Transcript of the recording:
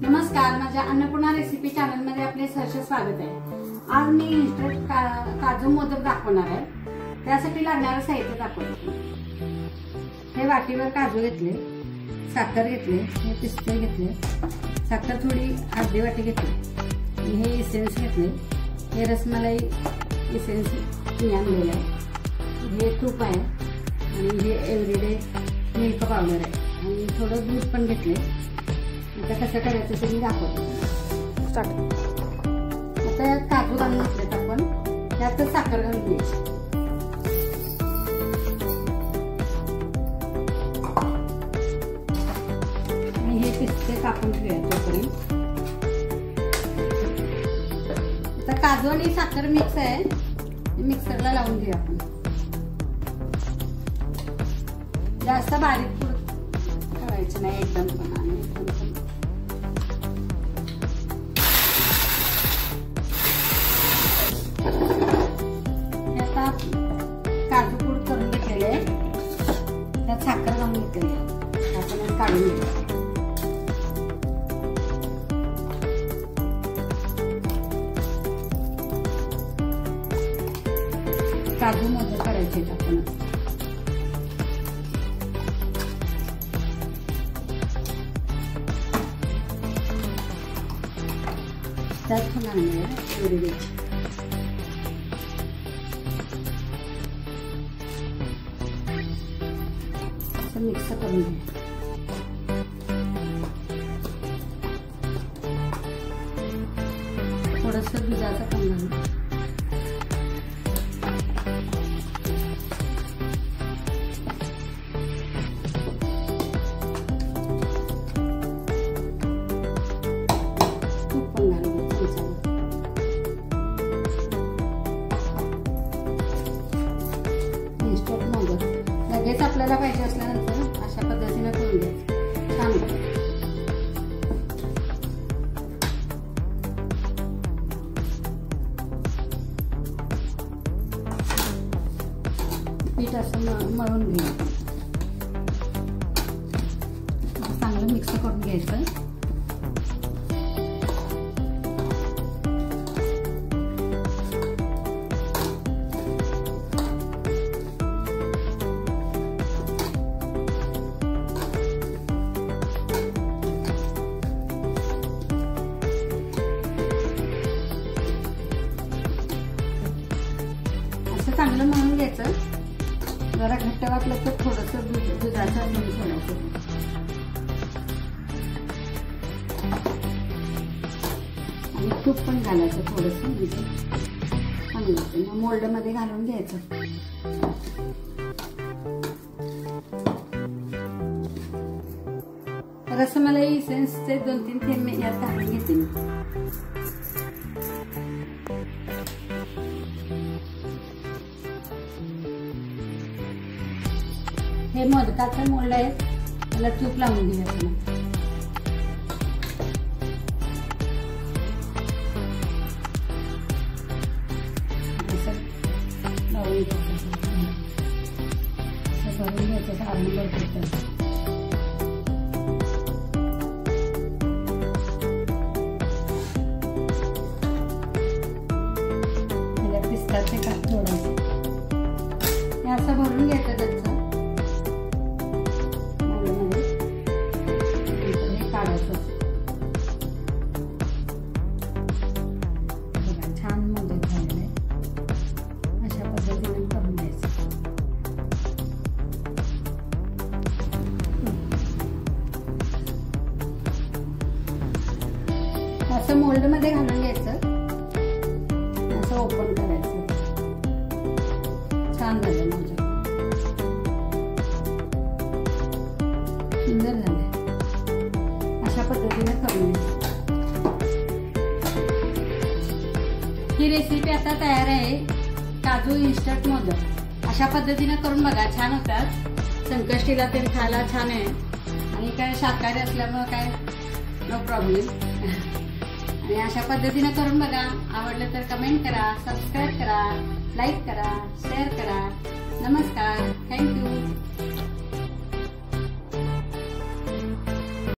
नमस्कार, माझ्या Annapurna recipe channel मध्ये आपले सहर्ष स्वागत आहे। आज मी इंस्टंट काजू मोदक दाखवणार आहे। त्यासाठी लागणारे साहित्य दाखवतो। हे वाटीवर काजू घेतले, साखर घेतले, हे पिस्ते घेतले, साखर थोडी अर्धी वाटी घेतली, हे इसेन्स घेतले, हे रसमलाई इसेन्स मी आणलेलं आहे, हे तूप आहे आणि हे एव्हरीडे मिल्क पावडर आहे आणि थोडं दूध पण घेतले। आता कसं करायचं ते मी दाखवतो। स्टार्ट। आता यात काजू घालून घेतलेत आपण, यातच साखर घालून घ्यायची आणि हे पिस्ते कापून ठेवायचे। आता काजू आणि साखर मिक्स आहे, मिक्सरला लावून घेऊया आपण। जास्त बारीक करायचं नाही, एकदम पण काजू पूड करून घेतलेले, त्यात साखर घालून घेतलेली आपण काढून घेऊ। काजू मोदक करायचे आपण। त्यात पण आणले मिक्स करून घ्या। थोडस दुधाचं पण घालू। तूप पण घालू इंस्टंट मोदक लगेच आपल्याला पाहिजे असल्यानंतर अशा पद्धतीने करून घ्या, छान होतं। पीठ असं मळून घ्या, चांगलं मिक्स करून घ्यायचं। चांगलं मळून घ्यायचं, जरा घट्ट वाटलं तर थोडंसं दुधाचं दूध सोडायचं आणि तूप पण घालायचं थोडंसं, म्हणजे चांगलं होतं। मग मोल्ड मध्ये घालून घ्यायचं। रसमलाई इसेन्सचे 2-3 थेंब यात घालून घेते मी। हे मोदकाचं मोल्ड आहे, त्याला तूप लावून घेऊया आपण। लावून भरून घ्यायचं आरंभर करतात। त्याला पिस्ताचे काप थोडं हे असं भरून घ्यायचं त्याचं छान मोदक झालेले, अशा पद्धतीने करून द्यायचं। असं मोल्ड मध्ये घालून घ्यायचं, असं ओपन करायचं। छान झालं मोदक, सुंदर झालं। अशा पद्धतीने करून घ्यायचं। ही रेसिपी आता तयार आहे, काजू इंस्टंट मोदक। अशा पद्धतीने करून बघा, छान होतात। संकष्टीला तरी खायला छान आहे आणि काय शाकाहारी असल्यामुळे काय नो प्रॉब्लेम। आणि अशा पद्धतीने करून बघा। आवडलं तर कमेंट करा, सबस्क्राईब करा, लाईक करा, शेअर करा। नमस्कार, थँक्यू।